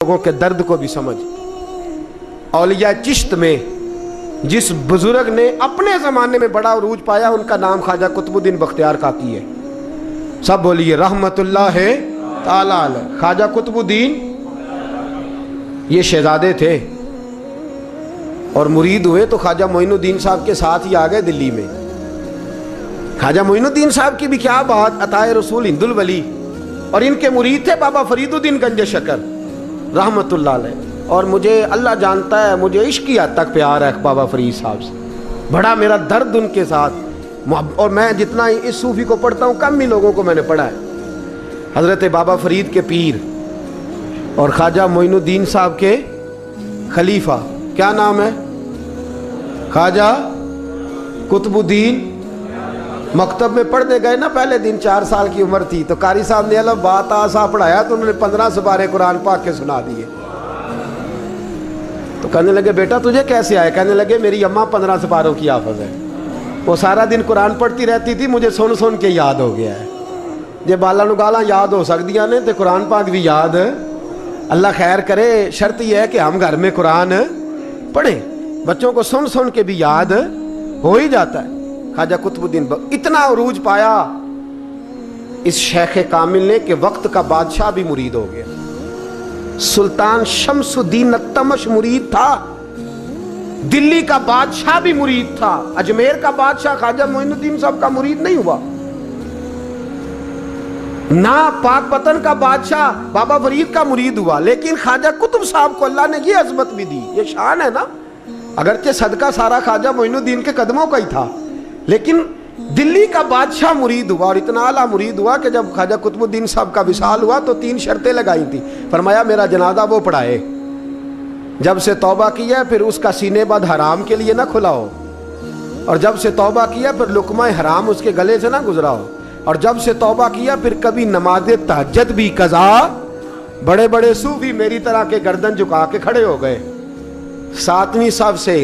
लोगों के दर्द को भी समझ। औलिया चिश्त में जिस बुजुर्ग ने अपने ज़माने में बड़ा उरूज पाया, उनका नाम ख्वाजा कुतुबुद्दीन बख्तियार काकी है। सब बोलिए रहमतुल्लाह ताला अलैह। ख्वाजा कुतुबुद्दीन ये शहजादे थे और मुरीद हुए तो ख्वाजा मोइनुद्दीन साहब के साथ ही आ गए दिल्ली में। ख्वाजा मोइनुद्दीन साहब की भी क्या बात, अताए रसूल हिंदुल वली, और इनके मुरीद थे बाबा फरीदुद्दीन गंज शकर रहमतुल्लाह अलैह। और मुझे अल्लाह जानता है, मुझे इश्क की हद तक प्यार है बाबा फरीद साहब से, बड़ा मेरा दर्द उनके साथ। और मैं जितना इस सूफी को पढ़ता हूँ कम ही लोगों को मैंने पढ़ा है। हज़रत बाबा फरीद के पीर और ख्वाजा मोइनुद्दीन साहब के खलीफा, क्या नाम है? ख्वाजा कुतुबुद्दीन। मकतब में पढ़ने गए ना, पहले दिन 4 साल की उम्र थी, तो कारी साहब ने अलग बात आसा पढ़ाया तो उन्होंने 15 सुपारे कुरान पाक के सुना दिए। तो कहने लगे बेटा तुझे कैसे आए? कहने लगे मेरी अम्मा 15 सुपारों की हाफिज है, वो सारा दिन कुरान पढ़ती रहती थी, मुझे सुन सुन के याद हो गया है। जे बाला नु गाला याद हो सकदियां ने, तो कुरान पाक भी याद। अल्लाह खैर करे, शर्त यह है कि हम घर में कुरान पढ़ें, बच्चों को सुन सुन के भी याद हो ही जाता है। ख्वाजा कुतुबुद्दीन इतना उरूज पाया इस शेख कामिल ने कि वक्त का बादशाह भी मुरीद हो गया। सुल्तान शमसुद्दीन तमश मुरीद था, दिल्ली का बादशाह भी मुरीद था, अजमेर का बादशाह ख्वाजा मोइनुद्दीन साहब का मुरीद नहीं हुआ ना, पाकपतन का बादशाह बाबा फरीद का मुरीद हुआ। लेकिन ख्वाजा कुतुब साहब को अल्लाह ने ये अजमत भी दी, ये शान है ना। अगरचे सदका सारा ख्वाजा मोइनुद्दीन के कदमों का ही था, लेकिन दिल्ली का बादशाह मुरीद हुआ, और इतना आला मुरीद हुआ कि जब ख्वाजा कुतुबुद्दीन साहब का विसाल हुआ तो 3 शर्तें लगाई थी। फरमाया मेरा जनाजा वो पढ़ाए, जब से तौबा किया फिर उसका सीने बद हराम के लिए ना खुला हो, और जब से तौबा किया फिर लुकमा हराम उसके गले से ना गुजरा हो, और जब से तौबा किया फिर कभी नमाज तहज्जुद भी कज़ा। बड़े बड़े सूफी मेरी तरह के गर्दन झुका के खड़े हो गए। 7वीं सफ से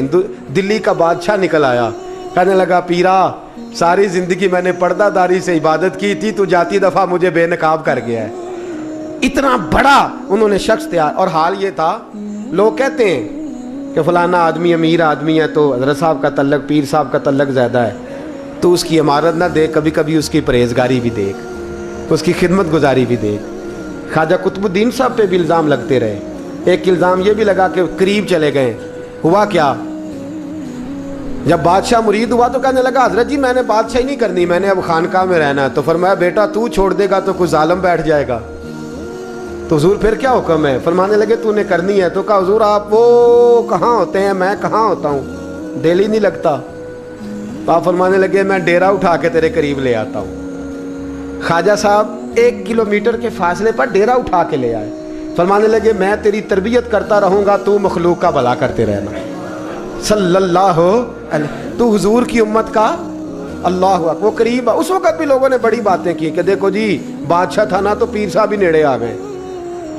दिल्ली का बादशाह निकल आया, कहने लगा पीरा सारी जिंदगी मैंने पर्दादारी से इबादत की थी, तू जाती दफा मुझे बेनकाब कर गया है। इतना बड़ा उन्होंने शख्स तैयार। और हाल ये था, लोग कहते हैं कि फलाना आदमी अमीर आदमी है तो हज़रत साहब का तल्लक, पीर साहब का तल्लक ज़्यादा है, तो उसकी इमारत ना देख, कभी कभी उसकी परहेजगारी भी देख, उसकी खिदमत गुजारी भी देख। ख्वाजा कुतुबुद्दीन साहब पे भी इल्ज़ाम लगते रहे। एक इल्ज़ाम ये भी लगा कि करीब चले गए। हुआ क्या, जब बादशाह मुरीद हुआ तो कहने लगा हजरत जी मैंने बादशाही नहीं करनी, मैंने अब खानकाह में रहना है। तो फरमाया बेटा तू छोड़ देगा तो कुछ जालिम बैठ जाएगा। तो हुजूर फिर क्या हुक्म है? फरमाने लगे तूने करनी है। तो कहा हुजूर आप वो कहाँ होते हैं, मैं कहाँ होता हूँ, दिल ही नहीं लगता। तो आप फरमाने लगे मैं डेरा उठा के तेरे करीब ले आता हूँ। ख्वाजा साहब 1 किलोमीटर के फासले पर डेरा उठा के ले आए। फरमाने लगे मैं तेरी तरबियत करता रहूँगा, तू मखलूक का भला करते रहना। सल्लल्लाहु अलैहि, तू हुजूर की उम्मत का अल्लाह हुआ। वो करीब, उस वक्त भी लोगों ने बड़ी बातें की कि देखो जी बादशाह था ना तो पीर साहब ही नेड़े आ गए।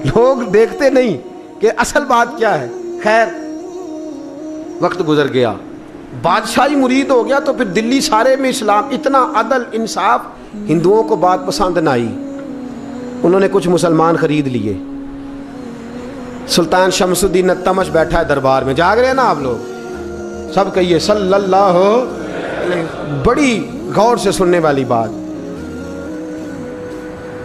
लोग देखते नहीं कि असल बात क्या है। खैर वक्त गुजर गया, बादशाही मुरीद हो गया, तो फिर दिल्ली सारे में इस्लाम, इतना अदल इंसाफ, हिंदुओं को बात पसंद न आई। उन्होंने कुछ मुसलमान खरीद लिए। सुल्तान शमसुद्दीन तमश बैठा है दरबार में, जाग रहे हैं ना आप लोग, सब कहिए सल्लल्लाहु अलैहि। बड़ी गौर से सुनने वाली बात।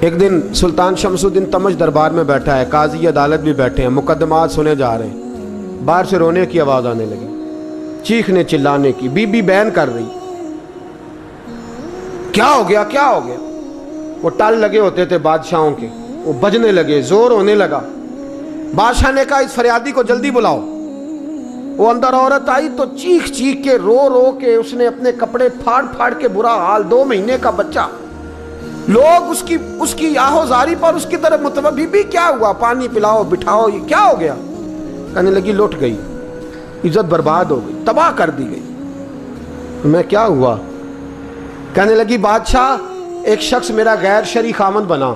एक दिन सुल्तान शमसुद्दीन तमश दरबार में बैठा है, काजी अदालत भी बैठे हैं, मुकदमात सुने जा रहे हैं। बाहर से रोने की आवाज आने लगी, चीखने चिल्लाने की। बीबी बयान कर रही, क्या हो गया क्या हो गया। वो टल लगे होते थे बादशाहों के, वो बजने लगे, जोर होने लगा। बादशाह ने कहा इस फरियादी को जल्दी बुलाओ। वो अंदर औरत आई तो चीख चीख के रो रो के उसने अपने कपड़े फाड़ फाड़ के, बुरा हाल, 2 महीने का बच्चा। लोग उसकी आहोजारी पर उसकी तरफ मुतवज्जह, बीबी क्या हुआ, पानी पिलाओ बिठाओ, ये क्या हो गया। कहने लगी लुट गई, इज्जत बर्बाद हो गई, तबाह कर दी गई। मैं क्या हुआ? कहने लगी बादशाह एक शख्स मेरा गैर शरई खामन बना,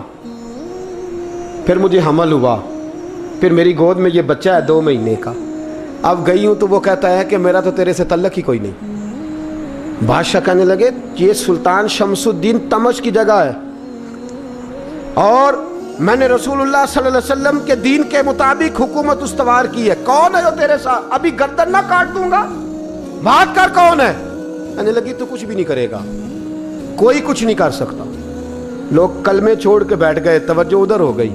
फिर मुझे हमल हुआ, फिर मेरी गोद में ये बच्चा है 2 महीने का। अब गई हूं तो वो कहता है कि मेरा तो तेरे से तल्लक ही कोई नहीं। बादशाह कहने लगे ये सुल्तान शमसुद्दीन तमश की जगह है और मैंने रसूलुल्लाह सल्लल्लाहु अलैहि वसल्लम के दीन के मुताबिक हुकूमत उस्तवार की है, कौन है जो तेरे साथ, अभी गर्दन ना काट दूंगा, बात कर कौन है। कहने लगी तू कुछ भी नहीं करेगा, कोई कुछ नहीं कर सकता। लोग कलमे छोड़ के बैठ गए, तवज्जो उधर हो गई।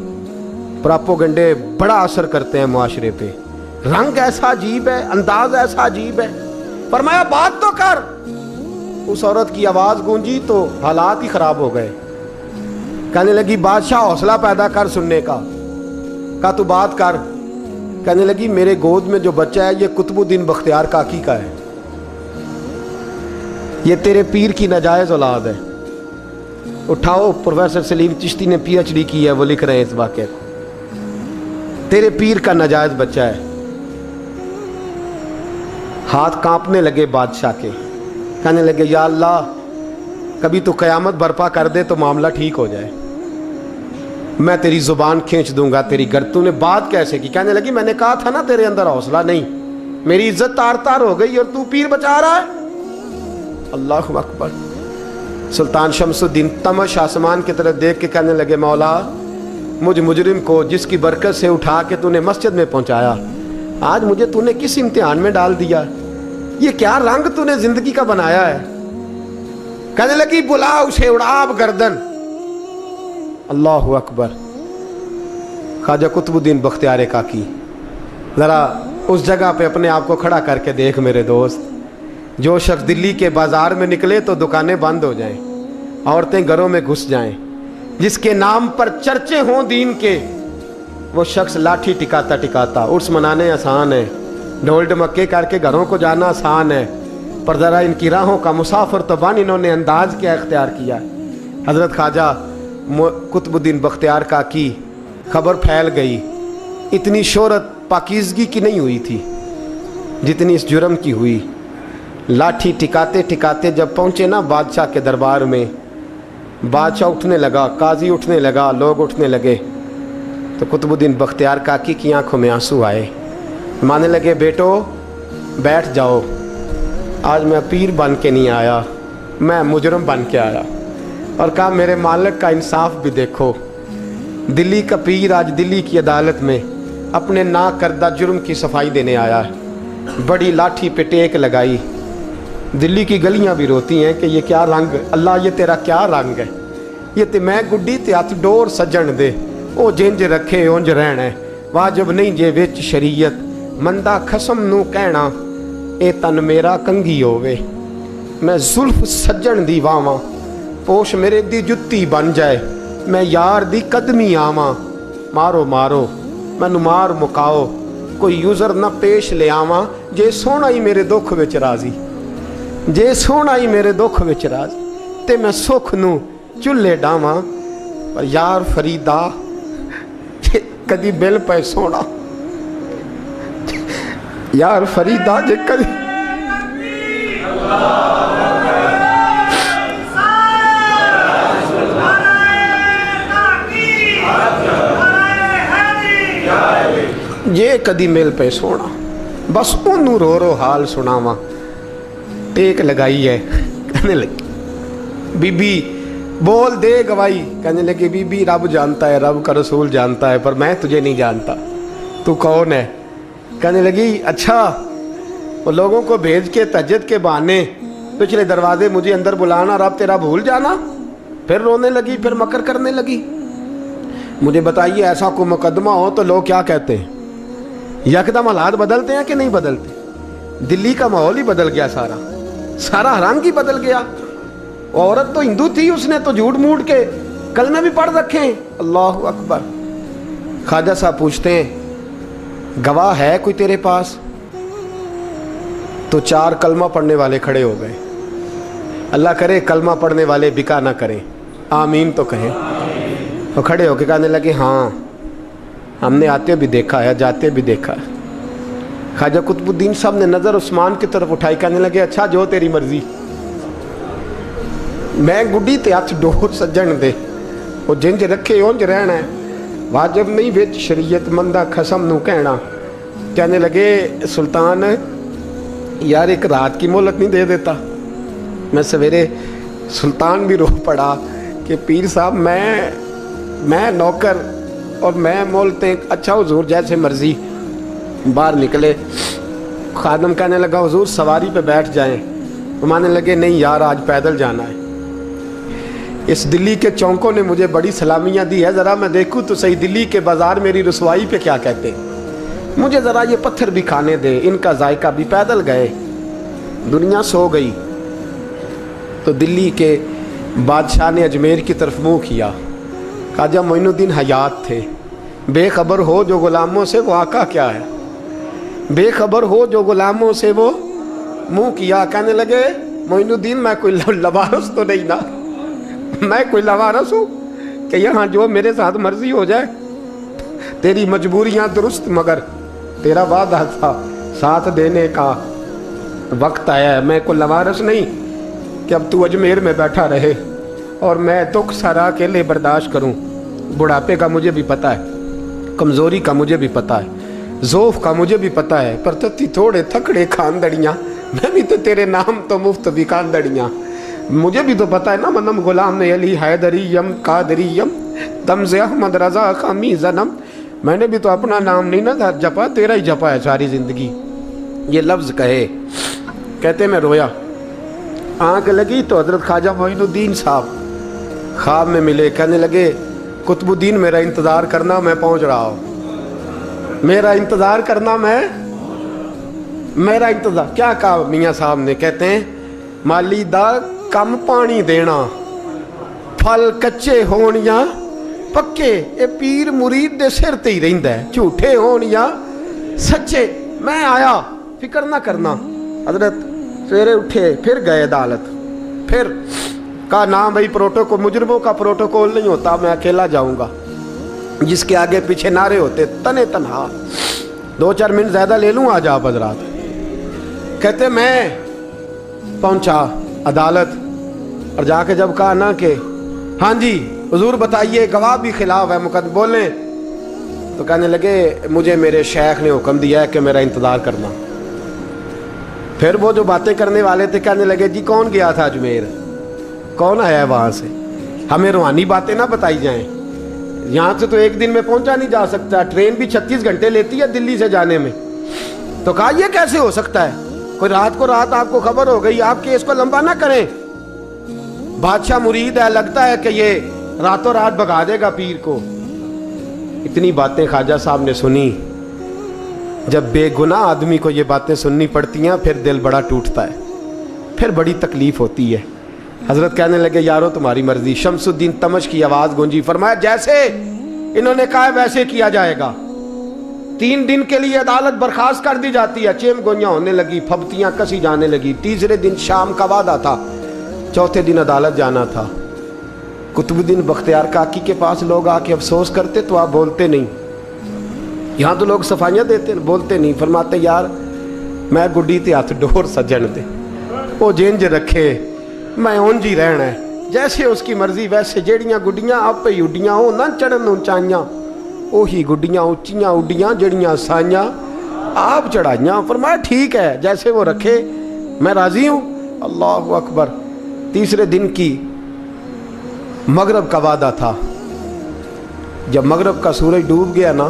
प्रोपेगेंडे बड़ा असर करते हैं मुआशरे पे, रंग ऐसा अजीब है, अंदाज ऐसा अजीब है। फरमाया बात तो कर। उस औरत की आवाज गूंजी तो हालात ही खराब हो गए। कहने लगी बादशाह हौसला पैदा कर सुनने का। कहा तू बात कर। कहने लगी मेरे गोद में जो बच्चा है ये कुतुबुद्दीन बख्तियार काकी का है, ये तेरे पीर की नाजायज औलाद है। उठाओ, प्रोफेसर सलीम चिश्ती ने PhD की है, वो लिख रहे हैं इस वाक़े को। तेरे पीर का नाजायज बच्चा है। हाथ कांपने लगे बादशाह के। कहने लगे या अल्लाह, कभी तो क़यामत बर्पा कर दे तो मामला ठीक हो जाए, मैं तेरी जुबान खींच दूंगा तेरी गर्दन। तूने बात कैसे की? कहने लगी मैंने कहा था ना तेरे अंदर हौसला नहीं, मेरी इज्जत तार तार हो गई और तू पीर बचा रहा है। अल्लाहु अकबर। सुल्तान शमसुद्दीन तमश आसमान की तरफ देख के कहने लगे मौला, मुझ मुजरिम को जिसकी बरकत से उठा के तूने मस्जिद में पहुंचाया, आज मुझे तूने किस इम्तिहान में डाल दिया? ये क्या रंग तूने जिंदगी का बनाया है? कहने लगी बुला उसे, उड़ा अब गर्दन। अल्लाहु अकबर। ख्वाजा कुतुबुद्दीन बख्तियार काकी, जरा उस जगह पे अपने आप को खड़ा करके देख मेरे दोस्त। जो शख्स दिल्ली के बाजार में निकले तो दुकानें बंद हो जाएं, औरतें घरों में घुस जाएं, जिसके नाम पर चर्चे हों दीन के, वो शख्स लाठी टिकाता टिकाता। उर्स मनाने आसान है, ढोल ढमक्के करके घरों को जाना आसान है, पर ज़रा इनकी राहों का मुसाफिर तो बन इन्होंने अंदाज क्या इख्तियार किया। हज़रत ख्वाजा कुतुबुद्दीन बख्तियार काकी, खबर फैल गई। इतनी शोहरत पाकीज़गी की नहीं हुई थी जितनी इस जुर्म की हुई। लाठी टिकाते टिकाते जब पहुँचे ना बादशाह के दरबार में, बादशाह उठने लगा, काजी उठने लगा, लोग उठने लगे, तो कुतुबुद्दीन बख्तियार काकी की आंखों में आंसू आए। मानने लगे बेटो बैठ जाओ, आज मैं पीर बन के नहीं आया, मैं मुजरम बन के आया। और कहा मेरे मालिक का इंसाफ भी देखो, दिल्ली का पीर आज दिल्ली की अदालत में अपने ना करदा जुर्म की सफाई देने आया है। बड़ी लाठी पे टेक लगाई, दिल्ली की गलियां भी रोती हैं कि ये क्या रंग, अल्लाह ये तेरा क्या रंग है। ये ते मैं गुड्डी ते हथ डोर सजन दे, ओ जिंज रखे उंज रहना है, वाजिब नहीं जे विच शरीयत, मंदा खसम नू कहना ए तन मेरा कंगी होवे। मैं जुल्फ सजन दी वावां, पोश मेरे दी जुत्ती बन जाए, मैं यार दी कदमी आवां। मारो मारो मैनू मार मुकाओ, कोई यूजर ना पेश ले आवां, जे सोना ही मेरे दुख विच राजी, जे सोना ही मेरे दुख विच राजी, ते मैं सुख नू चुल्हे डावां। पर यार फरीदा जे कदी बिल पे सोना, यार फरीदा जे कदी ये कदी मिल पे सोना, बस ओनू रो रो हाल सुनावा। टेक लगाई है, कहने लगी बीबी बोल दे गवाही। कहने लगी बीबी रब जानता है, रब का रसूल जानता है, पर मैं तुझे नहीं जानता, तू कौन है? कहने लगी अच्छा, वो लोगों को भेज के तहज्जुद के बहाने पिछले दरवाजे मुझे अंदर बुलाना, रब तेरा भूल जाना। फिर रोने लगी, फिर मकर करने लगी। मुझे बताइए ऐसा कोई मुकदमा हो तो लोग क्या कहते हैं? यकदम हालात बदलते हैं कि नहीं बदलते? दिल्ली का माहौल ही बदल गया, सारा सारा रंग ही बदल गया। औरत तो हिंदू थी, उसने तो झूठ मूठ के कलमे भी पढ़ रखे हैं। अल्लाह अकबर। ख्वाजा साहब पूछते हैं गवाह है कोई तेरे पास? तो 4 कलमा पढ़ने वाले खड़े हो गए। अल्लाह करे कलमा पढ़ने वाले बिका ना करें, आमीन तो कहें। तो खड़े होके कहने लगे हाँ हमने आते भी देखा है, जाते भी देखा है। ख्वाजा कुतुबुद्दीन साहब ने नज़र उस्मान की तरफ उठाई, कहने लगे अच्छा जो तेरी मर्जी, मैं गुड्डी ते हथ डोर सज्जन दे, वो जिंज रखे उंज रहना है, वाजिब नहीं विच शरीयत, मंदा खसम नू कहना। कहने लगे सुल्तान यार एक रात की मोहलत नहीं दे देता? मैं सवेरे, सुल्तान भी रो पड़ा कि पीर साहब मैं میں نوکر اور میں بولتے ہیں اچھا حضور جیسے مرضی. باہر نکلے, خادم کہنے لگا حضور سواری پہ بیٹھ جائیں. مانے لگے نہیں یار آج پیدل جانا ہے. اس دلی کے چونکوں نے مجھے بڑی سلامیاں دی ہے, ذرا میں دیکھوں تو صحیح دلی کے بازار میری رسوائی پہ کیا کہتے ہیں. مجھے ذرا یہ پتھر بھی کھانے دے, ان کا ذائقہ بھی. پیدل گئے, دنیا سو گئی تو دلی کے بادشاہ نے اجمیر کی طرف منہ کیا. خواجہ معین الدین حیات تھے. بے خبر ہو جو غلاموں سے وہ آقا کیا ہے, بے خبر ہو جو غلاموں سے وہ منہ کیا. کہنے لگے معین الدین میں کوئی لوارث تو نہیں نا, میں کوئی لوارث ہوں کہ یہاں جو میرے ساتھ مرضی ہو جائے. تیری مجبوریاں درست مگر تیرا وعدہ تھا ساتھ دینے کا وقت آیا ہے. میں کوئی لوارث نہیں کہ اب تو اجمیر میں بیٹھا رہے اور میں دکھ سارا اکیلے برداشت کروں. بڑھاپے کا مجھے بھی پتہ ہے, کمزوری کا مجھے بھی پتہ ہے, ذوف کا مجھے بھی پتہ ہے, پر تتی تھوڑے تھکڑے خاندڑیاں, میں بھی تو تیرے نام تو مفت بھی خاندڑیاں. مجھے بھی تو پتہ ہے نا منم غلام علی حیدریم قادریم تمز احمد رضا خامی زنم. میں نے بھی تو اپنا نام نہیں نا جپا, تیرا ہی جپا ہے ساری زندگی. یہ لفظ کہے, کہتے میں رویا. آنکھ لگی تو حضرت خواجہ معین الدین صاحب خواب میں ملے. کہنے لگے قطب الدین میرا انتظار کرنا, میں پہنچ رہا ہوں. میرا انتظار کرنا, میرا انتظار. کیا کہا میاں صاحب نے؟ کہتے ہیں مالی دا کم پانی دینا, پھل کچے ہون یا پکے, اے پیر مرید دے سر تے ہی رہندا ہے, جھوٹے ہون یا سچے. میں آیا, فکر نہ کرنا. حضرت سویرے اٹھے, پھر گئے عدالت. پھر کہا نام بھائی پروٹوکول, مجرموں کا پروٹوکول نہیں ہوتا, میں اکیلا جاؤں گا. جس کے آگے پیچھے نعرے ہوتے تنے تنہا. 2-4 منٹ زیادہ لے لوں آج آپ حضرات. کہتے میں پہنچا عدالت اور جا کے جب کہا نا کہ ہاں جی حضور بتائیے گواہ بھی خلاف ہے مقدمے بولیں, تو کہنے لگے مجھے میرے شیخ نے حکم دیا ہے کہ میرا انتظار کرنا. پھر وہ جو باتیں کرنے والے تھے کہنے لگے جی کون گیا تھا اجمیر, کون آیا ہے وہاں سے, ہمیں روحانی باتیں نہ بتائی جائیں. یہاں سے تو ایک دن میں پہنچا نہیں جا سکتا, ٹرین بھی 36 گھنٹے لیتی ہے دلی سے جانے میں. تو کہا یہ کیسے ہو سکتا ہے, کوئی رات کو رات آپ کو خبر ہو گئی, آپ کیس کو لمبا نہ کریں. بادشاہ مرید ہے, لگتا ہے کہ یہ راتوں رات بھگا دے گا پیر کو. اتنی باتیں خواجہ صاحب نے سنی. جب بے گناہ آدمی کو یہ باتیں سننی پڑتی ہیں پھر دل بڑا ٹوٹتا ہے, پھر بڑی تکلیف ہوتی ہے. حضرت کہنے لگے یارو تمہاری مرضی. شمس الدین تمش کی آواز گونجی, فرمایا جیسے انہوں نے کہا ویسے کیا جائے گا. 3 دن کے لیے عدالت برخاست کر دی جاتی ہے. چیم گوئیاں ہونے لگی, پھبتیاں کسی جانے لگی. تیسرے دن شام کا وعدہ تھا, چوتھے دن عدالت جانا تھا. قطب الدین بختیار کاکی کے پاس لوگ آ کے افسوس کرتے تو آپ بولتے نہیں. یہاں تو لوگ صفائیاں دیتے بولتے نہیں. فرماتے یار میں گڈی تے ہاتھ ڈور سجن دے, وہ جنج رکھے, میں اونج ہی رہنا ہے, جیسے اس کی مرضی ویسے. جیڑیاں گڈیاں آپ ہی اڈیاں ہو نہ چڑھن اونچائیاں, وہی گڈیاں اونچیاں اڈیاں جڑیاں سائیاں آپ چڑھائیاں. فرمایا ٹھیک ہے جیسے وہ رکھے میں راضی ہوں. اللہ اکبر. تیسرے دن کی مغرب کا وعدہ تھا. جب مغرب کا سورج ڈوب گیا نا,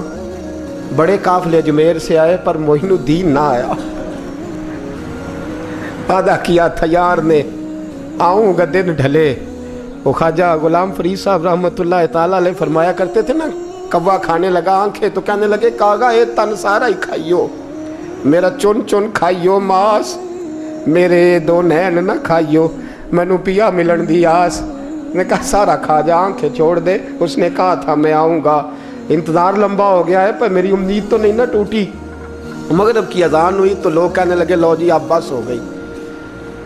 بڑے قافلے اجمیر سے آئے پر معین الدین نہ آیا. وعدہ کیا تھا یار نے آؤں گا دن ڈھلے. وہ خواجہ غلام فرید صاحب رحمۃ اللہ تعالیٰ علیہ فرمایا کرتے تھے نا, کوا کھانے لگا آنکھیں تو کہنے لگے کاغا اے تن سارا ہی کھائیو, میرا چن چن کھائیو ماس, میرے 2 نین نہ کھائیو, مینو پیا ملن دی آس. نے کہا سارا کھا جا, آنکھیں چھوڑ دے. اس نے کہا تھا میں آؤں گا, انتظار لمبا ہو گیا ہے پر میری امید تو نہیں نہ ٹوٹی. مغرب کی اذان ہوئی تو لوگ کہنے لگے لو جی اب بس ہو گئی.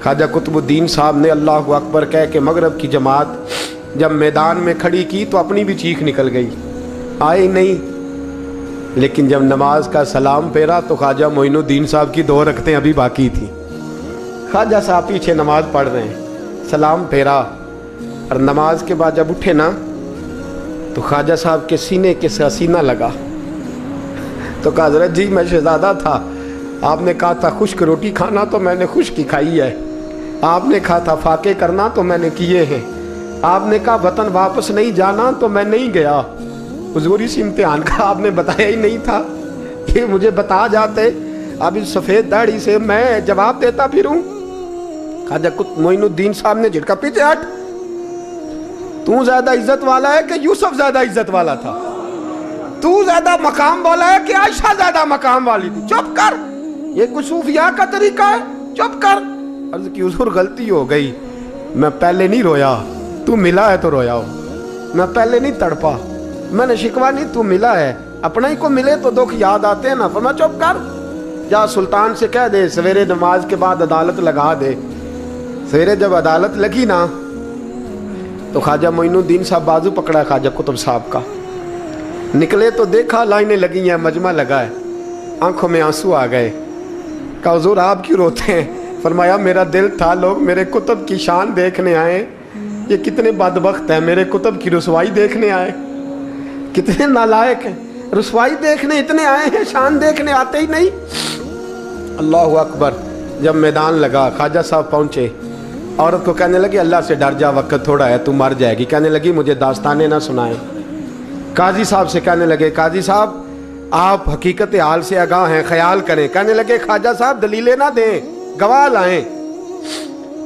خواجہ قطب الدین صاحب نے اللہ اکبر کہہ کے مغرب کی جماعت جب میدان میں کھڑی کی تو اپنی بھی چیخ نکل گئی, آئی نہیں. لیکن جب نماز کا سلام پھیرا تو خواجہ معین الدین صاحب کی 2 رکعتیں ابھی باقی تھیں. خواجہ صاحب پیچھے نماز پڑھ رہے ہیں, سلام پھیرا اور نماز کے بعد جب اٹھے نا تو خواجہ صاحب کے سینے کے سینہ لگا. تو کہا حضرت جی میں شہزادہ تھا, آپ نے کہا تھا خشک روٹی کھانا تو میں نے خشک ہی کھائی ہے, آپ نے کہا تھا فاقے کرنا تو میں نے کیے ہیں, آپ نے کہا وطن واپس نہیں جانا تو میں نہیں گیا. حضور اس امتحان کا آپ نے بتایا ہی نہیں تھا کہ مجھے بتا جاتے, اب اس سفید داڑھی سے میں جواب دیتا پھروں. خواجہ معین الدین صاحب نے جھٹکا, پیچھے ہٹ, تو زیادہ عزت والا ہے کہ یوسف زیادہ عزت والا تھا؟ تو زیادہ مقام والا ہے کہ عائشہ زیادہ مقام والی تھی؟ چپ کر, یہ کچھ صوفیاء کا طریقہ ہے, چپ کر. عرض کی حضور غلطی ہو گئی, میں پہلے نہیں رویا, تو ملا ہے تو رویا ہو, میں پہلے نہیں تڑپا, میں نے شکوا نہیں, تو ملا ہے, اپنا ہی کو ملے تو دکھ یاد آتے ہیں نا. فرمایا چپ کر, جا سلطان سے کہہ دے سویرے نماز کے بعد عدالت لگا دے. سویرے جب عدالت لگی نا تو خواجہ معین الدین صاحب بازو پکڑا خواجہ قطب صاحب کا, نکلے تو دیکھا لائنیں لگی ہیں, مجمع لگا ہے, آنکھوں میں آنسو آ گئے. کہا حضور آپ کیوں روتے ہیں؟ فرمایا میرا دل تھا لوگ میرے کتب کی شان دیکھنے آئے, یہ کتنے بدبخت ہیں, میرے کتب کی رسوائی دیکھنے آئے, کتنے نالائق ہیں, رسوائی دیکھنے اتنے آئے ہیں, شان دیکھنے آتے ہی نہیں. اللہ اکبر. جب میدان لگا خواجہ صاحب پہنچے, عورت کو کہنے لگی اللہ سے ڈر جا, وقت تھوڑا ہے, تو مر جائے گی. کہنے لگی مجھے داستانیں نہ سنائیں. قاضی صاحب سے کہنے لگے قاضی صاحب آپ حقیقت حال سے آگاہ ہیں, خیال کریں. کہنے لگے خواجہ صاحب دلیلیں نہ دیں, گواہ لائیں,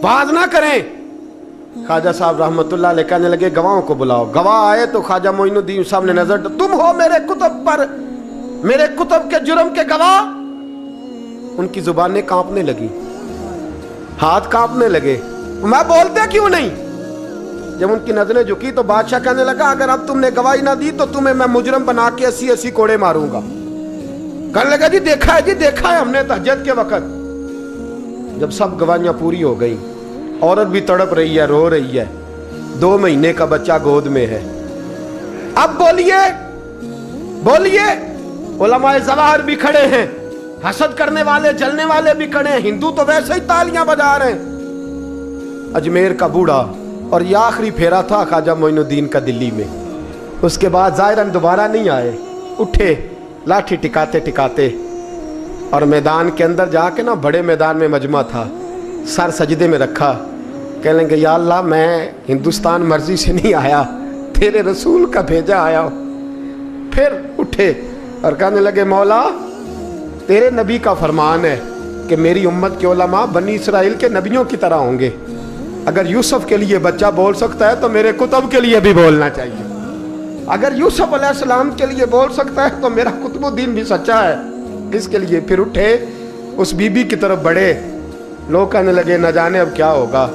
باز نہ کریں. خواجہ صاحب رحمت اللہ علیہ کہنے لگے گواہوں کو بلاؤ. گواہ آئے تو خواجہ معین الدین صاحب نے نظر, تم ہو میرے کتب پر, میرے کتب کے جرم کے گواہ. ان کی زبانیں کانپنے لگی, ہاتھ کانپنے لگے, میں بولتے کیوں نہیں؟ جب ان کی نظریں جھکی تو بادشاہ کہنے لگا اگر اب تم نے گواہی نہ دی تو تمہیں میں مجرم بنا کے 80 کوڑے ماروں گا. کہنے لگا جی دیکھا ہے, جی دیکھا ہے ہم نے تہجد کے وقت. جب سب گواہیاں پوری ہو گئی, عورت بھی تڑپ رہی ہے, رو رہی ہے, 2 مہینے کا بچہ گود میں ہے. اب بولیے بولیے, علماء ظواہر بھی کھڑے ہیں, حسد کرنے والے جلنے والے بھی کھڑے ہیں, ہندو تو ویسے ہی تالیاں بجا رہے ہیں. اجمیر کا بوڑھا, اور یہ آخری پھیرا تھا خواجہ معین الدین کا دلی میں. اس کے بعد ظاہراً دوبارہ نہیں آئے, اٹھے لاٹھی ٹکاتے ٹکاتے اور میدان کے اندر جا کے نا, بڑے میدان میں مجمع تھا, سر سجدے میں رکھا, کہنے لگے یا اللہ میں ہندوستان مرضی سے نہیں آیا, تیرے رسول کا بھیجا آیا ہوں. پھر اٹھے اور کہنے لگے مولا تیرے نبی کا فرمان ہے کہ میری امت کے علماء بنی اسرائیل کے نبیوں کی طرح ہوں گے. اگر یوسف کے لیے بچہ بول سکتا ہے تو میرے کتب کے لیے بھی بولنا چاہیے. اگر یوسف علیہ السلام کے لیے بول سکتا ہے تو میرا قطب الدین بھی سچا ہے. اس کے لیے پھر اٹھے, اس بی بی کی طرف بڑھے. لوگ کہنے لگے نہ جانے اب کیا ہوگا.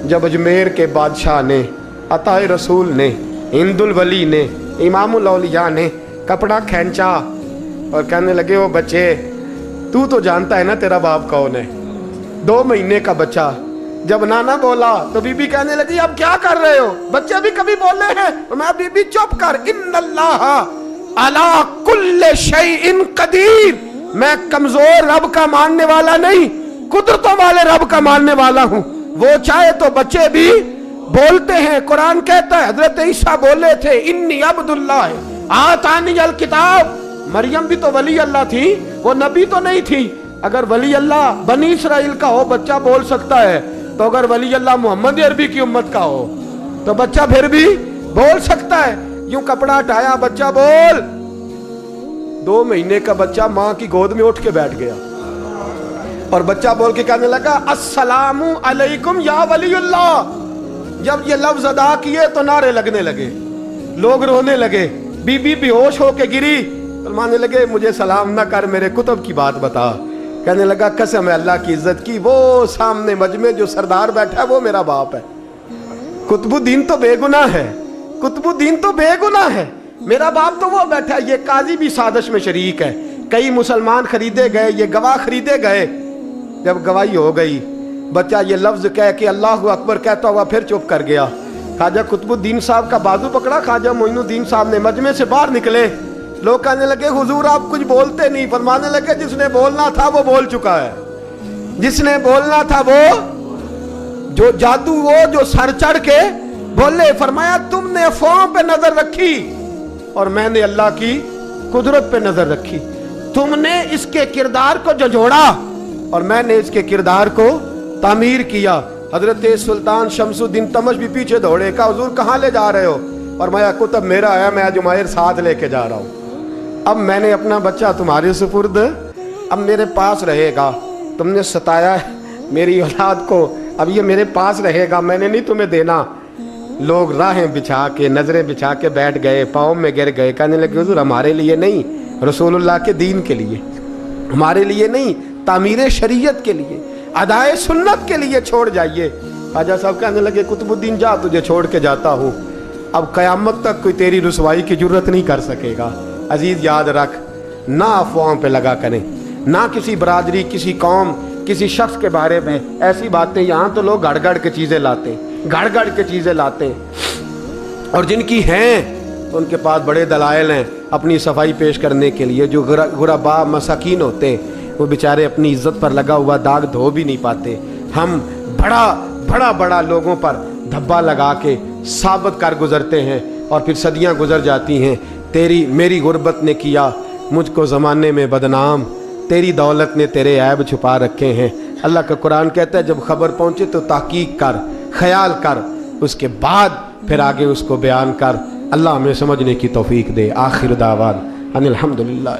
جب اجمیر کے بادشاہ نے, عطا رسول نے, ہند الولی نے, امام الاولیاء نے کپڑا کھینچا اور کہنے لگے وہ بچے تو جانتا ہے نا تیرا باپ کون ہے, 2 مہینے کا بچہ. جب نانا بولا تو بی بی کہنے لگی اب کیا کر رہے ہو, بچے بھی کبھی بولے ہیں؟ میں بی بی چپ کر, ان اللہ علی کل شیء قدیر, میں کمزور رب کا ماننے والا نہیں, قدرتوں والے رب کا ماننے والا ہوں. وہ چاہے تو بچے بھی بولتے ہیں. قرآن کہتا ہے حضرت عیسیٰ بولے تھے انی عبد اللہ آتانی الکتاب. مریم بھی تو ولی اللہ تھی, وہ نبی تو نہیں تھی. اگر ولی اللہ بنی اسرائیل کا ہو بچہ بول سکتا ہے, تو اگر ولی اللہ محمد عربی کی امت کا ہو تو بچہ پھر بھی بول سکتا ہے. یوں کپڑا ہٹایا, بچہ بول. 2 مہینے کا بچہ ماں کی گود میں اٹھ کے بیٹھ گیا اور بچہ بول کے کہنے لگا السلام علیکم یا ولی اللہ. جب یہ لفظ ادا کیے تو نعرے لگنے لگے, لوگ رونے لگے, بی بی بے ہوش ہو کے گری. فرمانے لگے مجھے سلام نہ کر, میرے کتب کی بات بتا. کہنے لگا قسم ہے اللہ کی عزت کی, وہ سامنے مجمع جو سردار بیٹھا ہے وہ میرا باپ ہے. قطب الدین تو بے گناہ ہے, قطب الدین تو بے گناہ ہے, میرا باپ تو وہ بیٹھا ہے. یہ قاضی بھی سازش میں شریک ہے, کئی مسلمان خریدے گئے, یہ گواہ خریدے گئے. جب گواہی ہو گئی بچہ یہ لفظ کہہ کے اللہ اکبر کہتا ہوا پھر چپ کر گیا. خواجہ قطب الدین صاحب کا بازو پکڑا, خواجہ معین الدین صاحب نے مجمع سے باہر نکلے. لوگ کہنے لگے حضور آپ کچھ بولتے نہیں. فرمانے لگے جس نے بولنا تھا وہ بول چکا ہے, جس نے بولنا تھا وہ جو جادو وہ جو سر چڑھ کے بولے. فرمایا تم نے افواہوں پہ نظر رکھی اور میں نے اللہ کی قدرت پہ نظر رکھی. تم نے اس کے کردار کو جھنجھوڑا اور میں نے اس کے کردار کو تعمیر کیا. حضرت سلطان شمسुद्दीन तमश भी पीछे दौड़े, कहा हुजूर कहाँ ले जा रहे हो? और मैं कुतुब मेरा है, मैं जुमायर साथ लेके जा रहा हूँ। अब मैंने अपना बच्चा तुम्हारे सुपुर्द, अब मेरे पास रहेगा। तुमने सताया है मेरी औलाद को, अब ये मेरे पास रहेगा, मैंने नहीं तुम्हें देना। लोग राहें बिछा के, नजरें बिछा के बैठ गए, पाँव में गिर गए, कहने लगे हुजूर हमारे लिए नहीं, रसूलुल्लाह के दीन के लिए, हमारे लिए नहीं, तामीर शरीयत के लिए, अदाए सुन्नत के लिए छोड़ जाइए। ख्वाजा साहब कहने लगे कुतुबुद्दीन जा, तुझे छोड़ के जाता हूँ, अब क़यामत तक कोई तेरी रुसवाई की जुर्रत नहीं कर सकेगा। अजीज याद रख, ना अफवाहों पे लगा करें, ना किसी बरादरी, किसी कौम, किसी शख्स के बारे में ऐसी बातें। यहाँ तो लोग गड़ गड़ के चीज़ें लाते हैं, गड़ गड़ के चीज़ें लाते हैं, और जिनकी हैं तो उनके पास बड़े दलाइल हैं अपनी सफाई पेश करने के लिए। जो गुरबा मसाकीन होते हैं वो बेचारे अपनी इज्जत पर लगा हुआ दाग धो भी नहीं पाते। हम बड़ा लोगों पर धब्बा लगा के साबित कर गुजरते हैं और फिर सदियां गुजर जाती हैं। तेरी मेरी गुर्बत ने किया मुझको ज़माने में बदनाम, तेरी दौलत ने तेरे ऐब छुपा रखे हैं। अल्लाह का कुरान कहता है जब खबर पहुँचे तो तहकीक कर, ख्याल कर, उसके बाद फिर आगे उसको बयान कर। अल्लाह हमें समझने की तौफीक दे। आखिर दावान अनिल हम्दुलिल्लाह।